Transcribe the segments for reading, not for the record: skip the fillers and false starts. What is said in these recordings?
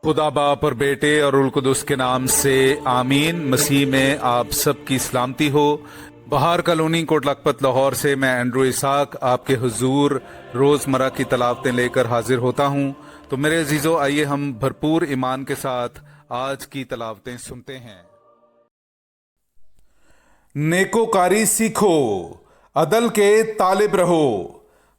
खुदा बाप और बेटे और उल कुदस के नाम से आमीन। मसीह में आप सब की सलामती हो। बहार कॉलोनी कोट लखपत लाहौर से मैं एंड्रू इसाक आपके हुजूर रोज़मर्रा की तलावतें लेकर हाजिर होता हूँ। तो मेरे अजीज़ों, आइए हम भरपूर ईमान के साथ आज की तलावतें सुनते हैं। नेकोकारी सीखो, अदल के तालिब रहो।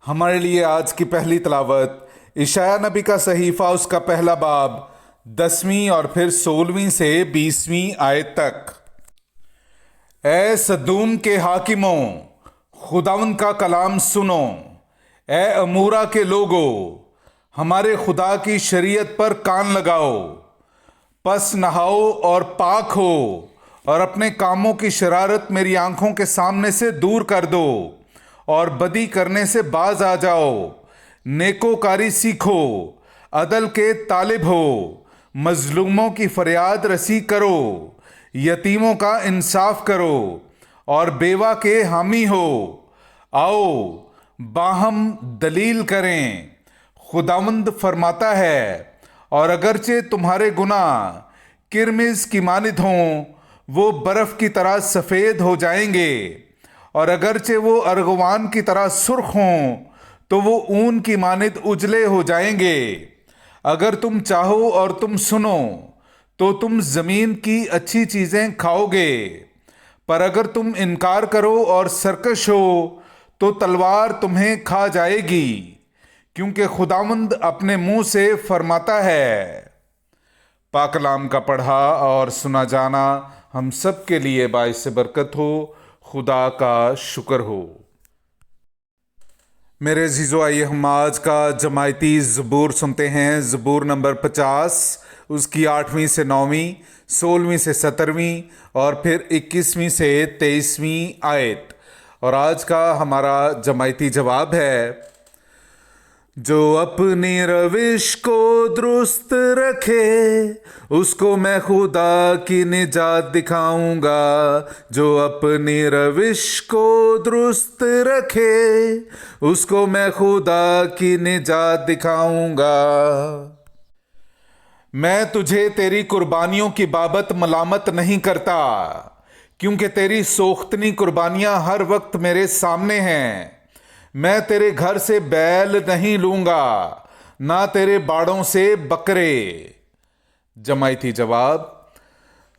हमारे लिए आज की पहली तलावत इशाया नबी का सहीफा उसका पहला बाब 10वीं और फिर 16वीं से 20वीं आयत तक। ए सदूम के हाकिमों, खुदावंद का कलाम सुनो। ए अमूरा के लोगो, हमारे खुदा की शरीयत पर कान लगाओ। पस नहाओ और पाक हो और अपने कामों की शरारत मेरी आंखों के सामने से दूर कर दो और बदी करने से बाज आ जाओ। नेकोकारी सीखो, अदल के तालिब हो, मजलूमों की फरियाद रसी करो, यतीमों का इंसाफ करो और बेवा के हामी हो। आओ बाहम दलील करें, खुदावंद फरमाता है। और अगरचे तुम्हारे गुनाह किरमिज की मानिद हों, वो बर्फ की तरह सफ़ेद हो जाएंगे, और अगरचे वो अर्गवान की तरह सुर्ख हों तो वो ऊन की मानिद उजले हो जाएंगे। अगर तुम चाहो और तुम सुनो तो तुम ज़मीन की अच्छी चीज़ें खाओगे, पर अगर तुम इनकार करो और सरकश हो तो तलवार तुम्हें खा जाएगी, क्योंकि खुदावंद अपने मुंह से फरमाता है। पाक कलाम का पढ़ा और सुना जाना हम सब के लिए बाइस बरकत हो। खुदा का शुक्र हो। मेरे अजीज़ों, आइए हम आज का जमायती ज़बूर सुनते हैं। ज़बूर नंबर 50, उसकी 8वीं से 9वीं, 16वीं से 17वीं और फिर 21वीं से 23वीं आयत। और आज का हमारा जमायती जवाब है, जो अपनी रविश को दुरुस्त रखे उसको मैं खुदा की निजात दिखाऊंगा। जो अपनी रविश को दुरुस्त रखे उसको मैं खुदा की निजात दिखाऊंगा। मैं तुझे तेरी कुर्बानियों की बाबत मलामत नहीं करता, क्योंकि तेरी सोख्तनी कुर्बानियां हर वक्त मेरे सामने हैं। मैं तेरे घर से बैल नहीं लूंगा, ना तेरे बाड़ों से बकरे। जमायती जवाब,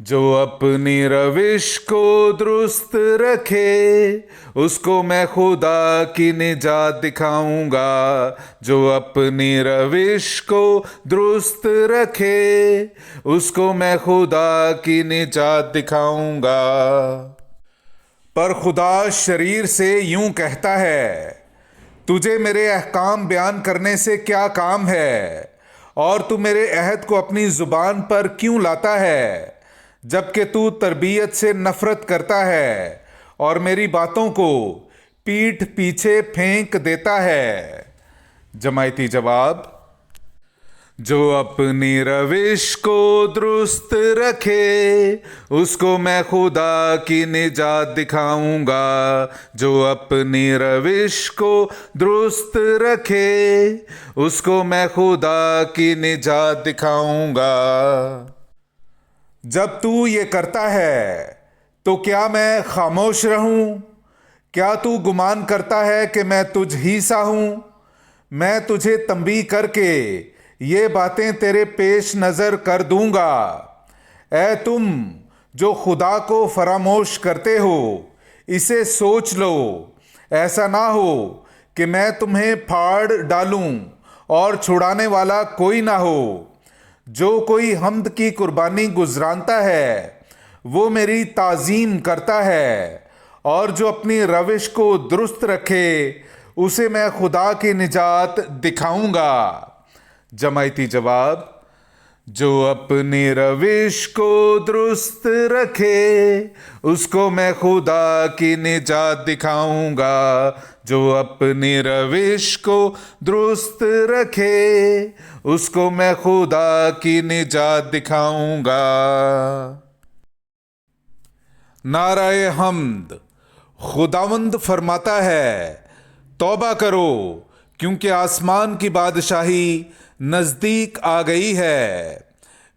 जो अपनी रविश को दुरुस्त रखे उसको मैं खुदा की निजात दिखाऊंगा। जो अपनी रविश को दुरुस्त रखे उसको मैं खुदा की निजात दिखाऊंगा। पर खुदा शरीर से यूं कहता है, तुझे मेरे अहकाम बयान करने से क्या काम है, और तू मेरे अहद को अपनी जुबान पर क्यों लाता है, जबकि तू तरबियत से नफरत करता है और मेरी बातों को पीठ पीछे फेंक देता है। जमायती जवाब, जो अपनी रविश को दुरुस्त रखे उसको मैं खुदा की निजात दिखाऊंगा। जो अपनी रविश को दुरुस्त रखे उसको मैं खुदा की निजात दिखाऊंगा। जब तू ये करता है तो क्या मैं खामोश रहूं? क्या तू गुमान करता है कि मैं तुझ ही सा हूं? मैं तुझे तंबीह करके ये बातें तेरे पेश नज़र कर दूंगा। ऐ तुम जो खुदा को फरामोश करते हो, इसे सोच लो। ऐसा ना हो कि मैं तुम्हें फाड़ डालूं और छुड़ाने वाला कोई ना हो। जो कोई हम्द की कुर्बानी गुजरानता है वो मेरी ताज़ीम करता है, और जो अपनी रविश को दुरुस्त रखे उसे मैं खुदा की निजात दिखाऊंगा। जमायती जवाब, जो अपनी रविश को दुरुस्त रखे उसको मैं खुदा की निजात दिखाऊंगा। जो अपनी रविश को दुरुस्त रखे उसको मैं खुदा की निजात दिखाऊंगा। नाराए हम्द। खुदावंद फरमाता है, तौबा करो, क्योंकि आसमान की बादशाही नज़दीक आ गई है।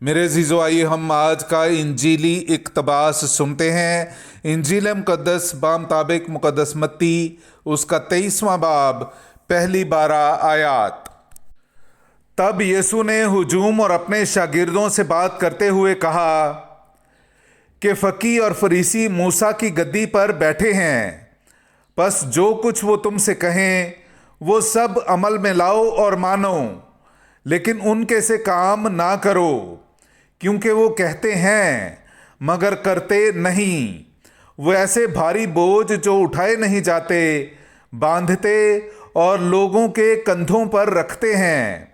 میرے عزیزو، آئیے ہم آج کا انجیلی اقتباس سنتے ہیں۔ انجیل مقدس بامطابق مقدس متی، اس کا 23واں باب، پہلی 12 آیات۔ تب یسوع نے ہجوم اور اپنے شاگردوں سے بات کرتے ہوئے کہا کہ فقیہ اور فریسی موسیٰ کی گدی پر بیٹھے ہیں، پس جو کچھ وہ تم سے کہیں وہ سب عمل میں لاؤ اور مانو، لیکن ان کے سے کام نہ کرو، کیونکہ وہ کہتے ہیں مگر کرتے نہیں۔ وہ ایسے بھاری بوجھ جو اٹھائے نہیں جاتے باندھتے اور لوگوں کے کندھوں پر رکھتے ہیں،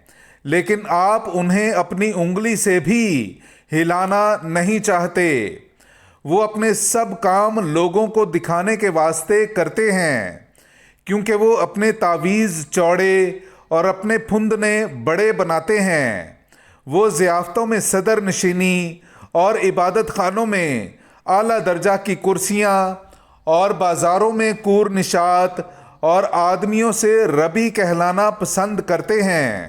لیکن آپ انہیں اپنی انگلی سے بھی ہلانا نہیں چاہتے۔ وہ اپنے سب کام لوگوں کو دکھانے کے واسطے کرتے ہیں، کیونکہ وہ اپنے تعویذ چوڑے اور اپنے پھندنے بڑے بناتے ہیں۔ وہ ضیافتوں میں صدر نشینی اور عبادت خانوں میں اعلیٰ درجہ کی کرسیاں اور بازاروں میں کور نشات اور آدمیوں سے ربی کہلانا پسند کرتے ہیں،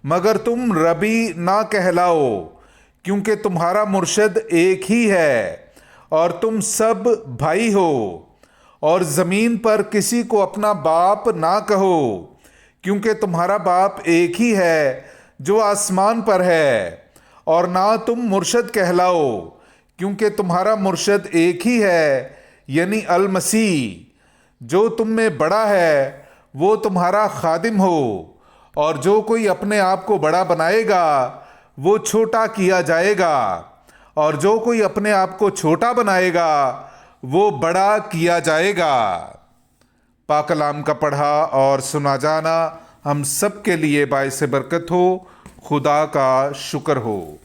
مگر تم ربی نہ کہلاؤ، کیونکہ تمہارا مرشد ایک ہی ہے اور تم سب بھائی ہو۔ اور زمین پر کسی کو اپنا باپ نہ کہو، کیونکہ تمہارا باپ ایک ہی ہے جو آسمان پر ہے۔ اور نہ تم مرشد کہلاؤ، کیونکہ تمہارا مرشد ایک ہی ہے، یعنی المسیح۔ جو تم میں بڑا ہے وہ تمہارا خادم ہو، اور جو کوئی اپنے آپ کو بڑا بنائے گا وہ چھوٹا کیا جائے گا، اور جو کوئی اپنے آپ کو چھوٹا بنائے گا وہ بڑا کیا جائے گا۔ پاک کلام کا پڑھا اور سنا جانا ہم سب کے لیے باعث برکت ہو۔ خدا کا شکر ہو۔